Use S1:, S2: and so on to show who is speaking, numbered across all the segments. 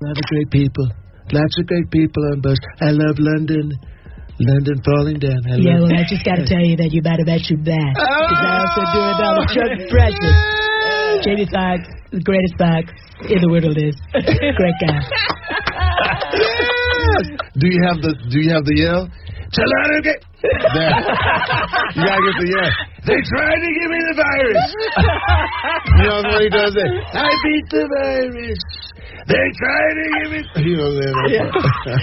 S1: A lot of great people. Lots of great people on bus. I love London. London falling down.
S2: Well, I just got to tell you that you better bet your back. Because I also do another Trump impression. Jamie Foxx, the greatest Fox in the world is. Great guy.
S1: Yes. Do you have the yell? Tell her to get there. You gotta get the yell. They tried to give me the virus. You know what he does there? I beat the virus. They tried to give me. You know that.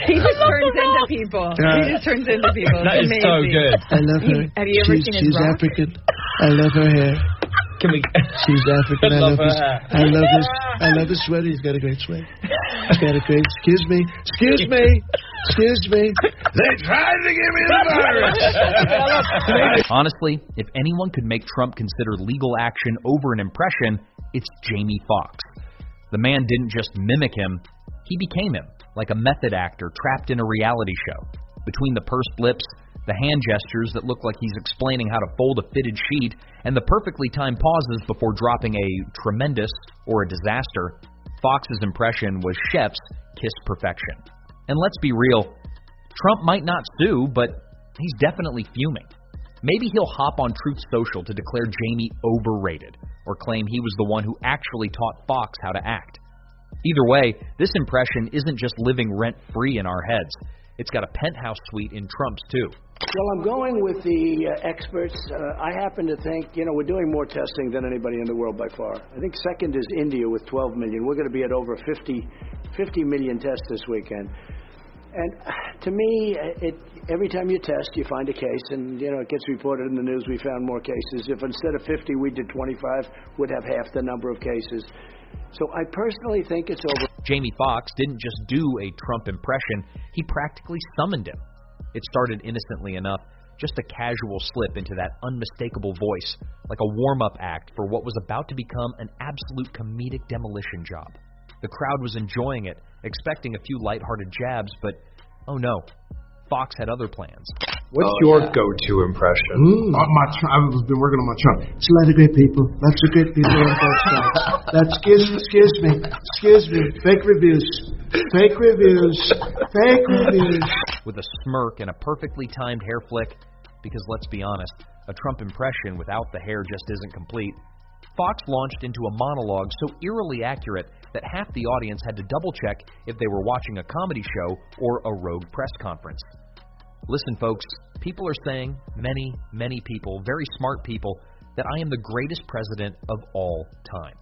S3: He just turns into people. He just turns into people.
S4: That is so good.
S1: I love her.
S3: Have you ever seen his
S1: She's
S3: rock?
S1: African. I love her hair.
S4: Can we?
S1: She's African. I love this. I love this. I love his sweater. He's got a great sweater. He's got a great. Excuse me. Excuse me. Excuse me. They tried to give me the virus.
S5: Honestly, if anyone could make Trump consider legal action over an impression, it's Jamie Foxx. The man didn't just mimic him, he became him, like a method actor trapped in a reality show. Between the pursed lips, the hand gestures that look like he's explaining how to fold a fitted sheet, and the perfectly timed pauses before dropping a tremendous or a disaster, Fox's impression was chef's kiss perfection. And let's be real, Trump might not sue, but he's definitely fuming. Maybe he'll hop on Truth Social to declare Jamie overrated, or claim he was the one who actually taught Foxx how to act. Either way, this impression isn't just living rent-free in our heads. It's got a penthouse suite in Trump's, too.
S6: Well, I'm going with the experts. I happen to think, we're doing more testing than anybody in the world by far. I think second is India with 12 million. We're going to be at over 50 million tests this weekend. And to me, every time you test, you find a case, and, it gets reported in the news we found more cases. If instead of 50, we did 25, we'd have half the number of cases. So I personally think it's over.
S5: Jamie Foxx didn't just do a Trump impression, he practically summoned him. It started innocently enough, just a casual slip into that unmistakable voice, like a warm-up act for what was about to become an absolute comedic demolition job. The crowd was enjoying it, expecting a few lighthearted jabs, but oh no, Foxx had other plans.
S4: What's your go-to impression?
S1: I've been working on my Trump. It's a lot of great people. Lots of great people on both sides. Excuse me. Fake reviews.
S5: With a smirk and a perfectly timed hair flick, because let's be honest, a Trump impression without the hair just isn't complete, Foxx launched into a monologue so eerily accurate that half the audience had to double-check if they were watching a comedy show or a rogue press conference. Listen, folks, people are saying, many people, very smart people, that I am the greatest president of all time.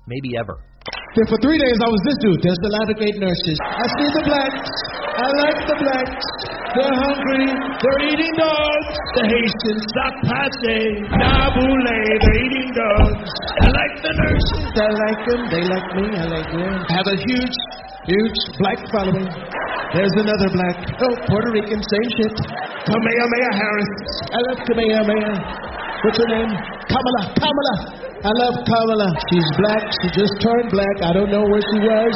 S5: Maybe ever.
S1: For 3 days, I was this dude. There's a lot of great nurses. I see the blacks. I like the blacks. They're hungry. They're eating dogs. The Haitians, sock passe, nabule, they're eating dogs. I like the nurses. I like them. They like me. I like them. I have a huge black following. There's another black. Oh, Puerto Rican, same shit. Kamehameha Harris. I love Kamehameha. What's her name? Kamala. I love Kamala. She's black. She just turned black. I don't know where she was.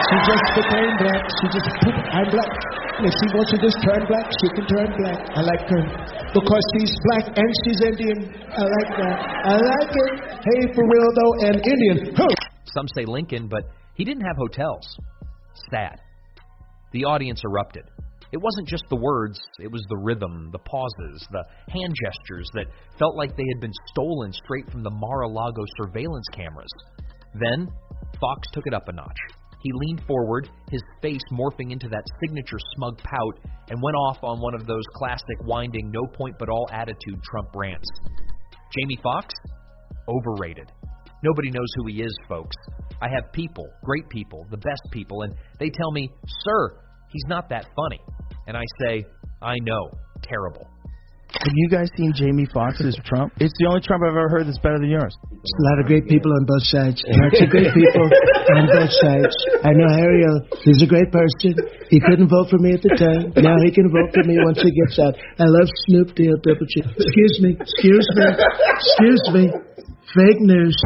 S1: She just became black. She just, I'm black. If she wants to just turn black, she can turn black. I like her. Because she's black and she's Indian. I like that. I like it. Hey, for real though, and Indian. Huh.
S5: Some say Lincoln, but he didn't have hotels. Sad. The audience erupted. It wasn't just the words, it was the rhythm, the pauses, the hand gestures that felt like they had been stolen straight from the Mar-a-Lago surveillance cameras. Then, Foxx took it up a notch. He leaned forward, his face morphing into that signature smug pout, and went off on one of those classic winding no-point-but-all attitude Trump rants. Jamie Foxx? Overrated. Nobody knows who he is, folks. I have people, great people, the best people, and they tell me, sir, he's not that funny. And I say, I know, terrible.
S7: Have you guys seen Jamie Foxx's Trump? It's the only Trump I've ever heard that's better than yours.
S1: There's a lot of great people on both sides. Lots of great people on both sides. I know Ariel. He's a great person. He couldn't vote for me at the time. Now he can vote for me once he gets out. I love Snoop D-O-double-G. Excuse me. Fake news.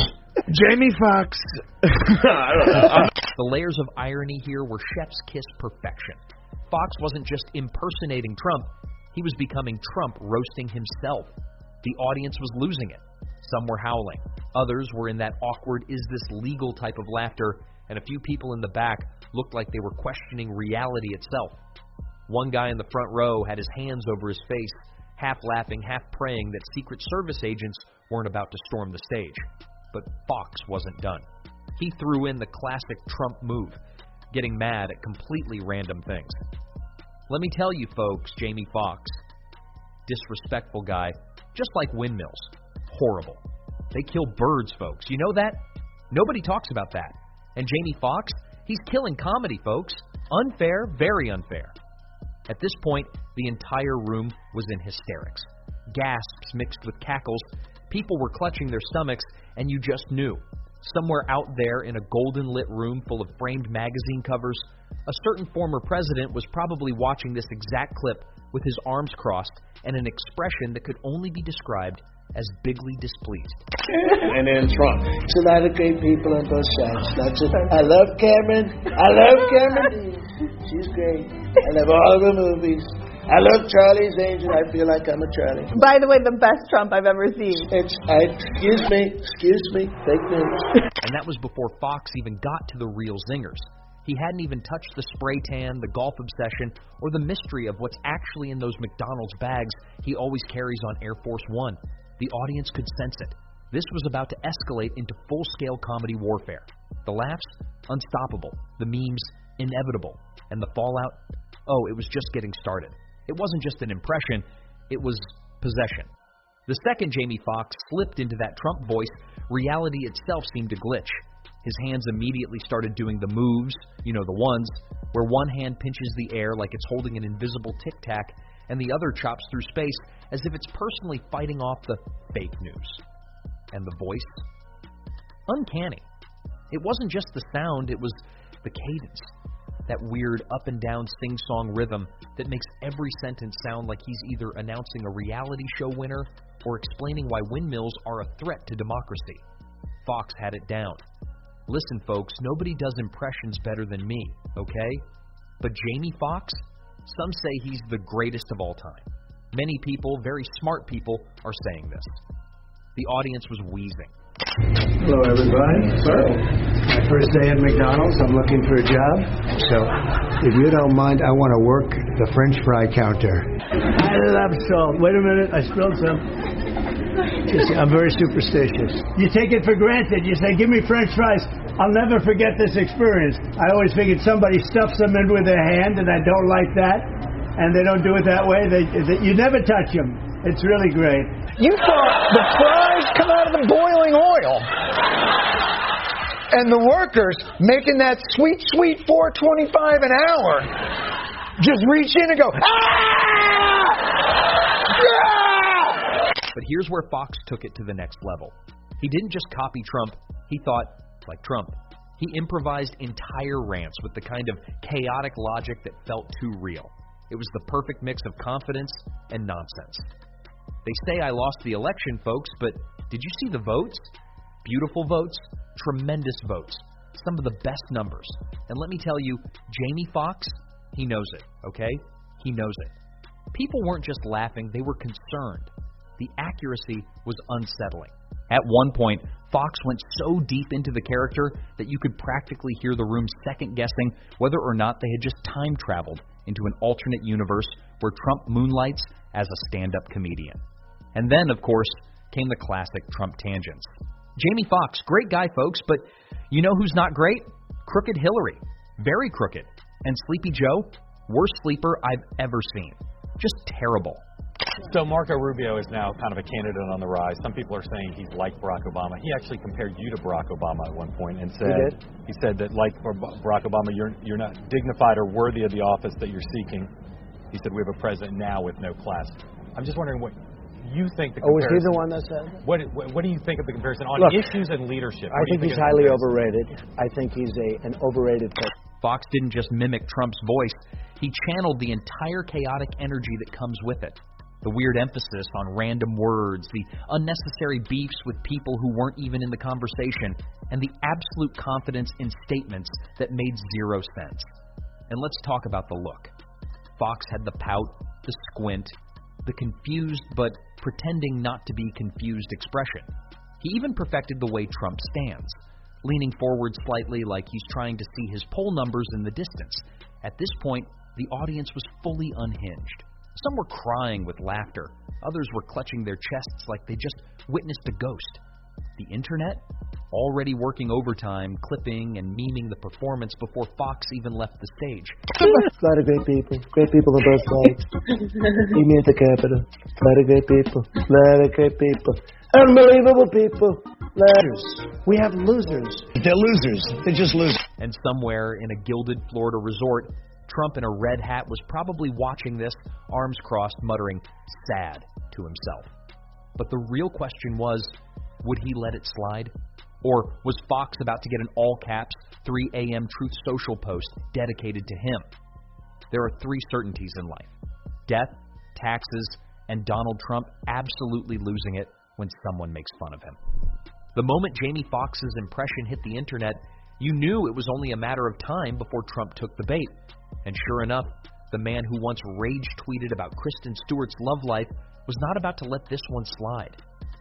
S1: Jamie Foxx.
S5: The layers of irony here were chef's kiss perfection. Foxx wasn't just impersonating Trump, he was becoming Trump roasting himself. The audience was losing it. Some were howling. Others were in that awkward, is this legal type of laughter and a few people in the back looked like they were questioning reality itself. One guy in the front row had his hands over his face, half laughing, half praying that Secret Service agents weren't about to storm the stage. But Foxx wasn't done. He threw in the classic Trump move, getting mad at completely random things. Let me tell you folks, Jamie Foxx, disrespectful guy, just like windmills. Horrible. They kill birds, folks. You know that? Nobody talks about that. And Jamie Foxx, he's killing comedy, folks. Unfair, very unfair. At this point, the entire room was in hysterics. Gasps mixed with cackles. People were clutching their stomachs, and you just knew. Somewhere out there in a golden-lit room full of framed magazine covers, a certain former president was probably watching this exact clip with his arms crossed and an expression that could only be described as bigly displeased.
S1: And then Trump.
S6: It's a lot of great people on both sides. I love Cameron. I love Cameron. She's great. I love all the movies. I love Charlie's Angel. I feel like I'm a Charlie.
S3: By the way, the best Trump I've ever seen.
S6: Excuse me, fake news.
S5: And that was before Foxx even got to the real zingers. He hadn't even touched the spray tan, the golf obsession, or the mystery of what's actually in those McDonald's bags he always carries on Air Force One. The audience could sense it. This was about to escalate into full-scale comedy warfare. The laughs, unstoppable. The memes, inevitable. And the fallout, oh, it was just getting started. It wasn't just an impression, it was possession. The second Jamie Foxx slipped into that Trump voice, reality itself seemed to glitch. His hands immediately started doing the moves, you know, the ones, where one hand pinches the air like it's holding an invisible tic-tac, and the other chops through space as if it's personally fighting off the fake news. And the voice? Uncanny. It wasn't just the sound, it was the cadence. That weird up-and-down sing-song rhythm that makes every sentence sound like he's either announcing a reality show winner or explaining why windmills are a threat to democracy. Foxx had it down. Listen, folks, nobody does impressions better than me, okay? But Jamie Foxx? Some say he's the greatest of all time. Many people, very smart people, are saying this. The audience was wheezing.
S6: Hello, everybody. My first day at McDonald's. I'm looking for a job. So, if you don't mind, I want to work the French fry counter. I love salt. Wait a minute, I spilled some. I'm very superstitious. You take it for granted. You say, give me French fries. I'll never forget this experience. I always figured somebody stuffs them in with their hand, and I don't like that. And they don't do it that way. You never touch them. It's really great.
S8: You thought the fries come out of the boiling oil. And the workers making that sweet, sweet $4.25 an hour just reach in and go, ah! Yeah!
S5: But here's where Foxx took it to the next level. He didn't just copy Trump. He thought, like Trump. He improvised entire rants with the kind of chaotic logic that felt too real. It was the perfect mix of confidence and nonsense. They say I lost the election, folks, but did you see the votes? Beautiful votes, tremendous votes, some of the best numbers. And let me tell you, Jamie Foxx, he knows it, okay? He knows it. People weren't just laughing, they were concerned. The accuracy was unsettling. At one point, Foxx went so deep into the character that you could practically hear the room second-guessing whether or not they had just time-traveled into an alternate universe where Trump moonlights as a stand-up comedian. And then, of course, came the classic Trump tangents. Jamie Foxx, great guy, folks, but you know who's not great? Crooked Hillary. Very crooked. And Sleepy Joe, worst sleeper I've ever seen. Just terrible.
S4: So Marco Rubio is now kind of a candidate on the rise. Some people are saying he's like Barack Obama. He actually compared you to Barack Obama at one point and said he said that like Barack Obama, you're not dignified or worthy of the office that you're seeking. He said we have a president now with no class. I'm just wondering what you think the comparison.
S6: Was he the one that said that?
S4: What do you think of the comparison on issues and leadership?
S6: I think he's highly overrated. I think he's an overrated person.
S5: Foxx didn't just mimic Trump's voice. He channeled the entire chaotic energy that comes with it. The weird emphasis on random words, the unnecessary beefs with people who weren't even in the conversation, and the absolute confidence in statements that made zero sense. And let's talk about the look. Foxx had the pout, the squint, the confused but pretending not to be confused expression. He even perfected the way Trump stands. leaning forward slightly like he's trying to see his poll numbers in the distance. At this point, the audience was fully unhinged. Some were crying with laughter. Others were clutching their chests like they just witnessed a ghost. The internet, already working overtime, clipping and memeing the performance before Foxx even left the stage.
S9: A lot of great people on both sides. Meet me at the Capitol. A lot of great people, unbelievable people. Losers. We have losers.
S1: They're losers. They're just losers.
S5: And somewhere in a gilded Florida resort, Trump in a red hat was probably watching this, arms crossed, muttering, sad, to himself. But the real question was, would he let it slide? Or was Foxx about to get an all-caps 3 a.m. Truth Social post dedicated to him? There are 3 certainties in life: death, taxes, and Donald Trump absolutely losing it when someone makes fun of him. The moment Jamie Foxx's impression hit the internet, you knew it was only a matter of time before Trump took the bait. And sure enough, the man who once rage-tweeted about Kristen Stewart's love life was not about to let this one slide.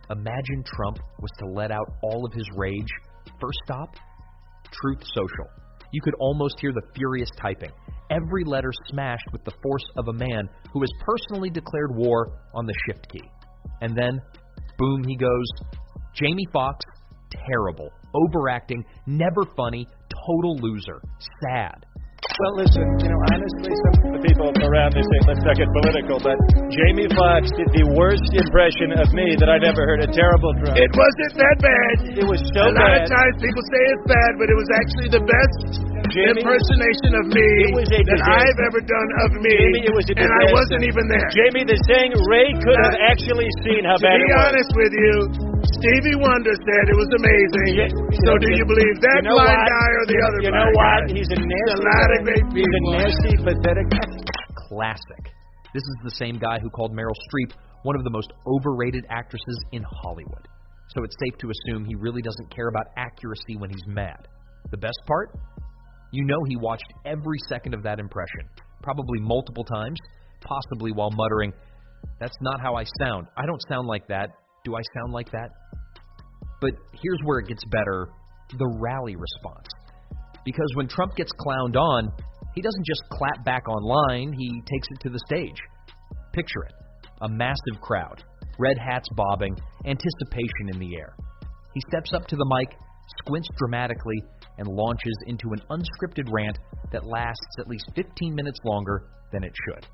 S5: Imagine Trump was to let out all of his rage. First stop, Truth Social. You could almost hear the furious typing, every letter smashed with the force of a man who has personally declared war on the shift key. And then, boom, he goes, Jamie Foxx, terrible, overacting, never funny, total loser, sad.
S10: Well, listen, honestly, some of the people around me say, let's not get political, but Jamie Foxx did the worst impression of me that I'd ever heard. A terrible Trump.
S1: It wasn't that bad.
S10: It was so bad.
S1: A lot of times people say it's bad, but it was actually the best impersonation of me that I've ever done of me.
S10: Jamie, it was a disaster.
S1: And I wasn't even there.
S10: Jamie, the saying Ray could have actually seen how bad it was.
S1: To be honest with you, Stevie Wonder said it was amazing. So do you believe that blind guy or the other blind guy?
S10: You know what? He's a nasty, pathetic.
S5: Classic. This is the same guy who called Meryl Streep one of the most overrated actresses in Hollywood. So it's safe to assume he really doesn't care about accuracy when he's mad. The best part? You know he watched every second of that impression, probably multiple times, possibly while muttering, "That's not how I sound. I don't sound like that. Do I sound like that?" But here's where it gets better, the rally response. Because when Trump gets clowned on, he doesn't just clap back online, he takes it to the stage. Picture it, a massive crowd, red hats bobbing, anticipation in the air. He steps up to the mic, squints dramatically, and launches into an unscripted rant that lasts at least 15 minutes longer than it should.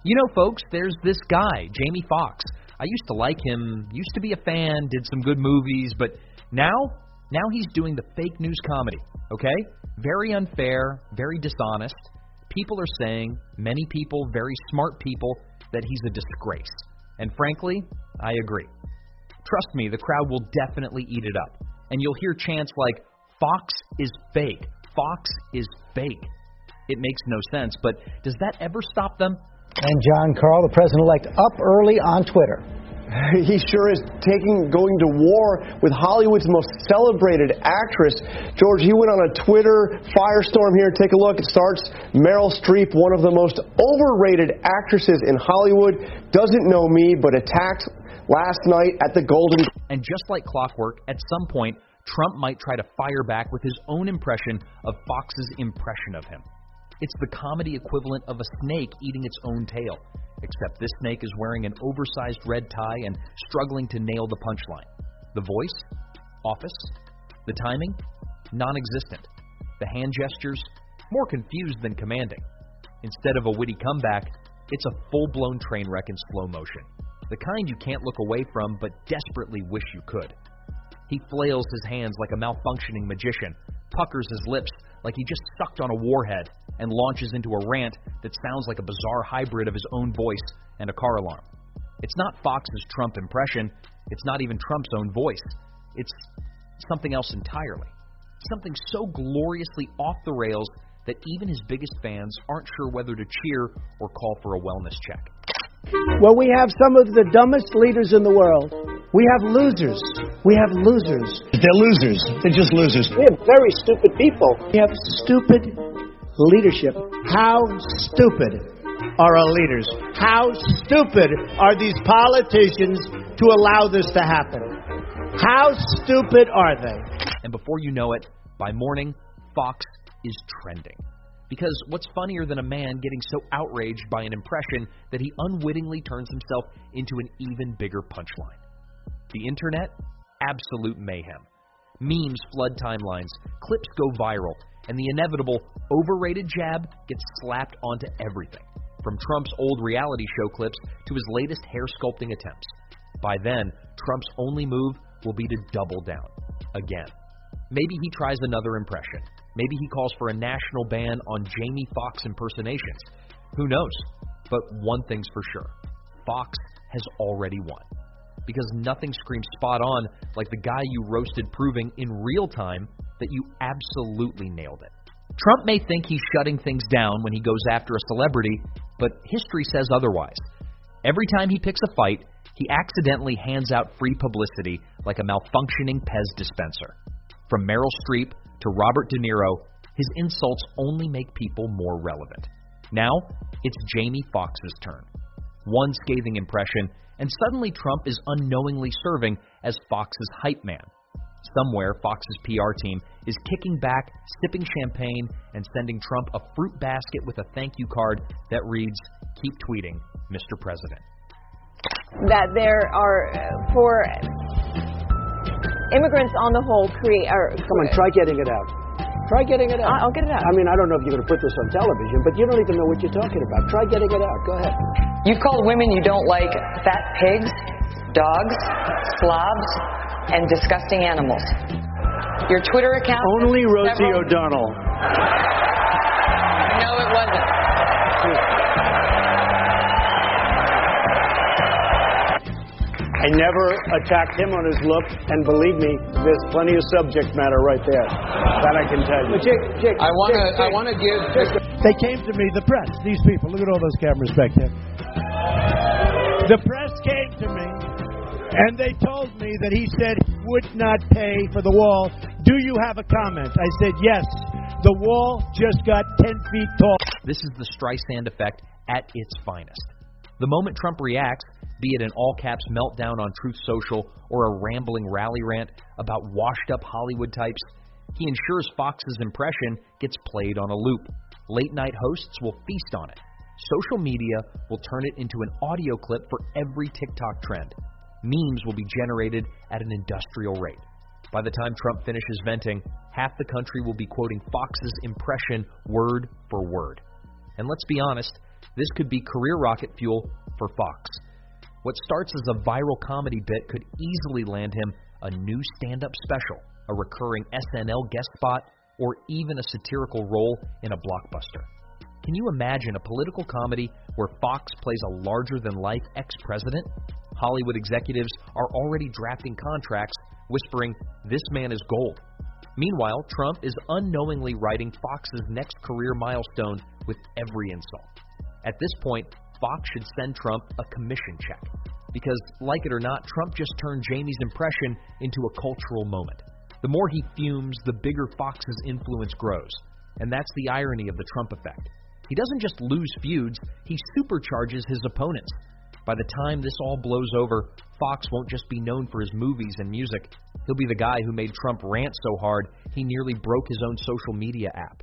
S5: You know, folks, there's this guy, Jamie Foxx. I used to like him, used to be a fan, did some good movies, but now he's doing the fake news comedy, okay? Very unfair, very dishonest. People are saying, many people, very smart people, that he's a disgrace. And frankly, I agree. Trust me, the crowd will definitely eat it up. And you'll hear chants like, Foxx is fake. Foxx is fake. It makes no sense, but does that ever stop them?
S8: And John Carl, the president-elect, up early on Twitter.
S9: He sure is going to war with Hollywood's most celebrated actress. George, he went on a Twitter firestorm here. Take a look. It starts, Meryl Streep, one of the most overrated actresses in Hollywood, doesn't know me, but attacked last night at the Golden...
S5: And just like clockwork, at some point, Trump might try to fire back with his own impression of Fox's impression of him. It's the comedy equivalent of a snake eating its own tail, except this snake is wearing an oversized red tie and struggling to nail the punchline. The voice? Office? The timing? Non-existent. The hand gestures? More confused than commanding. Instead of a witty comeback, it's a full-blown train wreck in slow motion. The kind you can't look away from, but desperately wish you could. He flails his hands like a malfunctioning magician, puckers his lips like he just sucked on a warhead, and launches into a rant that sounds like a bizarre hybrid of his own voice and a car alarm. It's not Fox's Trump impression. It's not even Trump's own voice. It's something else entirely. Something so gloriously off the rails that even his biggest fans aren't sure whether to cheer or call for a wellness check.
S6: Well, we have some of the dumbest leaders in the world. We have losers. We have losers.
S1: They're losers. They're just losers.
S6: We have very stupid people. We have stupid leadership. How stupid are our leaders? How stupid are these politicians to allow this to happen? How stupid are they?
S5: And before you know it, by morning, Foxx is trending. Because what's funnier than a man getting so outraged by an impression that he unwittingly turns himself into an even bigger punchline? The internet? Absolute mayhem. Memes flood timelines, clips go viral, and the inevitable overrated jab gets slapped onto everything, from Trump's old reality show clips to his latest hair sculpting attempts. By then, Trump's only move will be to double down. Again. Maybe he tries another impression. Maybe he calls for a national ban on Jamie Foxx impersonations. Who knows? But one thing's for sure. Foxx has already won. Because nothing screams spot on like the guy you roasted proving in real time that you absolutely nailed it. Trump may think he's shutting things down when he goes after a celebrity, but history says otherwise. Every time he picks a fight, he accidentally hands out free publicity like a malfunctioning Pez dispenser. From Meryl Streep to Robert De Niro, his insults only make people more relevant. Now, it's Jamie Foxx's turn. One scathing impression, and suddenly Trump is unknowingly serving as Foxx's hype man. Somewhere, Foxx's PR team is kicking back, sipping champagne, and sending Trump a fruit basket with a thank you card that reads, "Keep tweeting, Mr. President."
S11: That there are, for immigrants on the whole,
S6: Come on, try getting it out. Try getting it out.
S11: I'll get it out.
S6: I mean, I don't know if you're going to put this on television, but you don't even know what you're talking about. Try getting it out. Go ahead.
S12: You've called women you don't like fat pigs, dogs, slobs, and disgusting animals. Your Twitter account...
S6: Only Rosie O'Donnell.
S12: No, it wasn't.
S6: I never attacked him on his look, and believe me, there's plenty of subject matter right there. That I can tell you.
S8: But Jake, I want to give...
S1: They came to me, the press, these people. Look at all those cameras back there. The press came to me, and they told me that he said he would not pay for the wall. Do you have a comment? I said, yes. The wall just got 10 feet tall.
S5: This is the Streisand effect at its finest. The moment Trump reacts, be it an all-caps meltdown on Truth Social or a rambling rally rant about washed-up Hollywood types, he ensures Foxx's impression gets played on a loop. Late-night hosts will feast on it. Social media will turn it into an audio clip for every TikTok trend. Memes will be generated at an industrial rate. By the time Trump finishes venting, half the country will be quoting Foxx's impression word for word. And let's be honest, this could be career rocket fuel for Foxx. What starts as a viral comedy bit could easily land him a new stand-up special, a recurring SNL guest spot, or even a satirical role in a blockbuster. Can you imagine a political comedy where Foxx plays a larger-than-life ex-president? Hollywood executives are already drafting contracts, whispering, "This man is gold." Meanwhile, Trump is unknowingly writing Foxx's next career milestone with every insult. At this point, Foxx should send Trump a commission check. Because, like it or not, Trump just turned Jamie's impression into a cultural moment. The more he fumes, the bigger Foxx's influence grows. And that's the irony of the Trump effect. He doesn't just lose feuds, he supercharges his opponents. By the time this all blows over, Foxx won't just be known for his movies and music. He'll be the guy who made Trump rant so hard he nearly broke his own social media app.